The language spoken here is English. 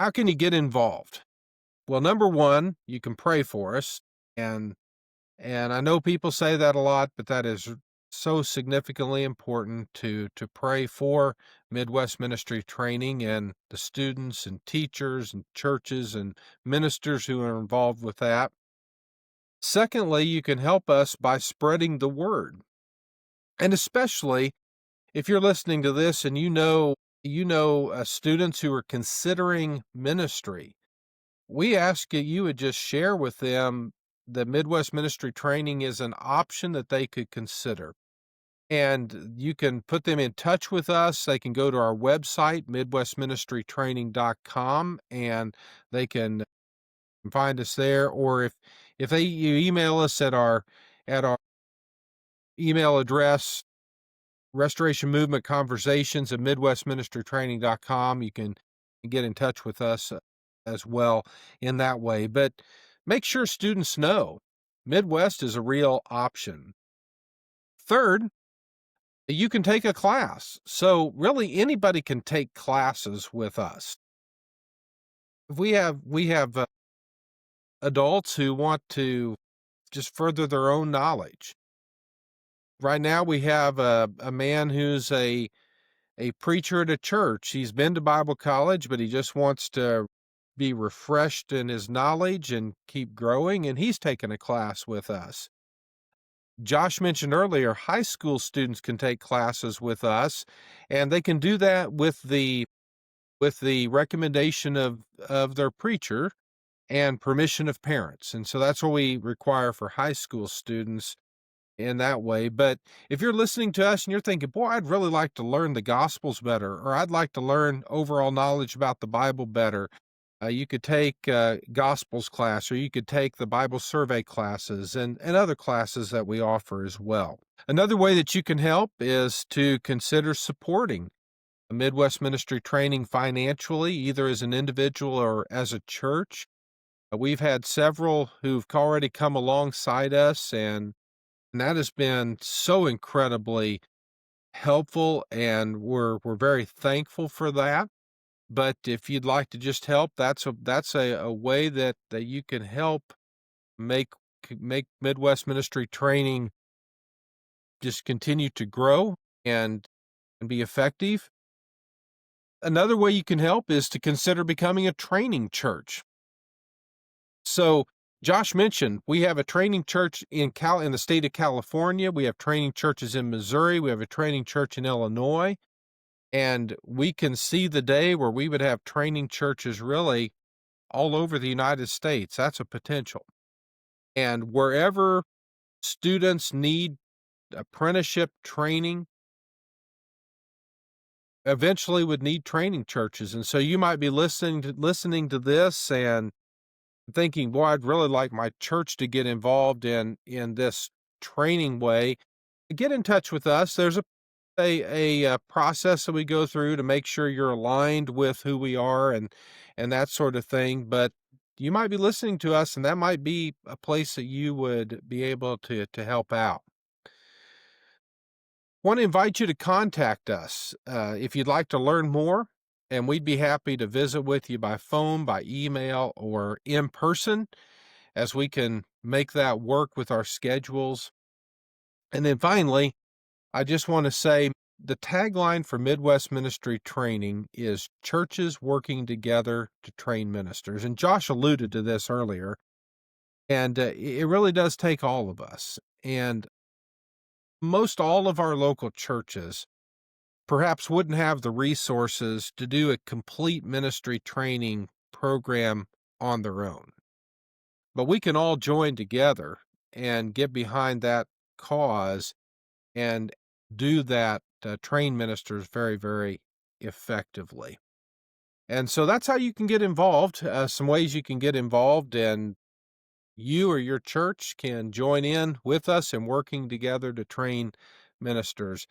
How can you get involved? Well, number one, you can pray for us, and I know people say that a lot, but that is so significantly important to pray for Midwest Ministry Training and the students and teachers and churches and ministers who are involved with that. Secondly, you can help us by spreading the word. And especially if you're listening to this and you know students who are considering ministry, we ask that you would just share with them that Midwest Ministry Training is an option that they could consider. And you can put them in touch with us. They can go to our website, midwestministrytraining.com, and they can find us there. Or if you email us at our email address, Restoration Movement Conversations at midwestministrytraining.com, you can get in touch with us as well in that way. But make sure students know Midwest is a real option. Third, you can take a class. So really anybody can take classes with us. We have adults who want to just further their own knowledge. Right now we have a man who's a preacher at a church. He's been to Bible college, but he just wants to be refreshed in his knowledge and keep growing, and he's taken a class with us. Josh mentioned earlier, high school students can take classes with us, and they can do that with the recommendation of their preacher and permission of parents. And so that's what we require for high school students in that way. But if you're listening to us and you're thinking, boy, I'd really like to learn the Gospels better, or I'd like to learn overall knowledge about the Bible better, you could take Gospels class, or you could take the Bible survey classes and other classes that we offer as well. Another way that you can help is to consider supporting a Midwest Ministry Training financially, either as an individual or as a church. We've had several who've already come alongside us, and that has been so incredibly helpful, and we're very thankful for that. But if you'd like to just help, that's a way that you can help make make Midwest Ministry Training just continue to grow and be effective. Another way you can help is to consider becoming a training church. So Josh mentioned we have a training church in the state of California. We have training churches in Missouri. We have a training church in Illinois. And we can see the day where we would have training churches really all over the United States. That's a potential. And wherever students need apprenticeship training, eventually would need training churches. And so you might be listening to this and thinking, boy, I'd really like my church to get involved in this training way. Get in touch with us. There's a process that we go through to make sure you're aligned with who we are and that sort of thing. But you might be listening to us, and that might be a place that you would be able to help out. Want to invite you to contact us if you'd like to learn more, and we'd be happy to visit with you by phone, by email, or in person, as we can make that work with our schedules. And then finally, I just want to say the tagline for Midwest Ministry Training is churches working together to train ministers. And Josh alluded to this earlier, and it really does take all of us. And most all of our local churches perhaps wouldn't have the resources to do a complete ministry training program on their own. But we can all join together and get behind that cause and do that, train ministers very, very effectively. And so that's how you can get involved. Some ways you can get involved, and you or your church can join in with us in working together to train ministers.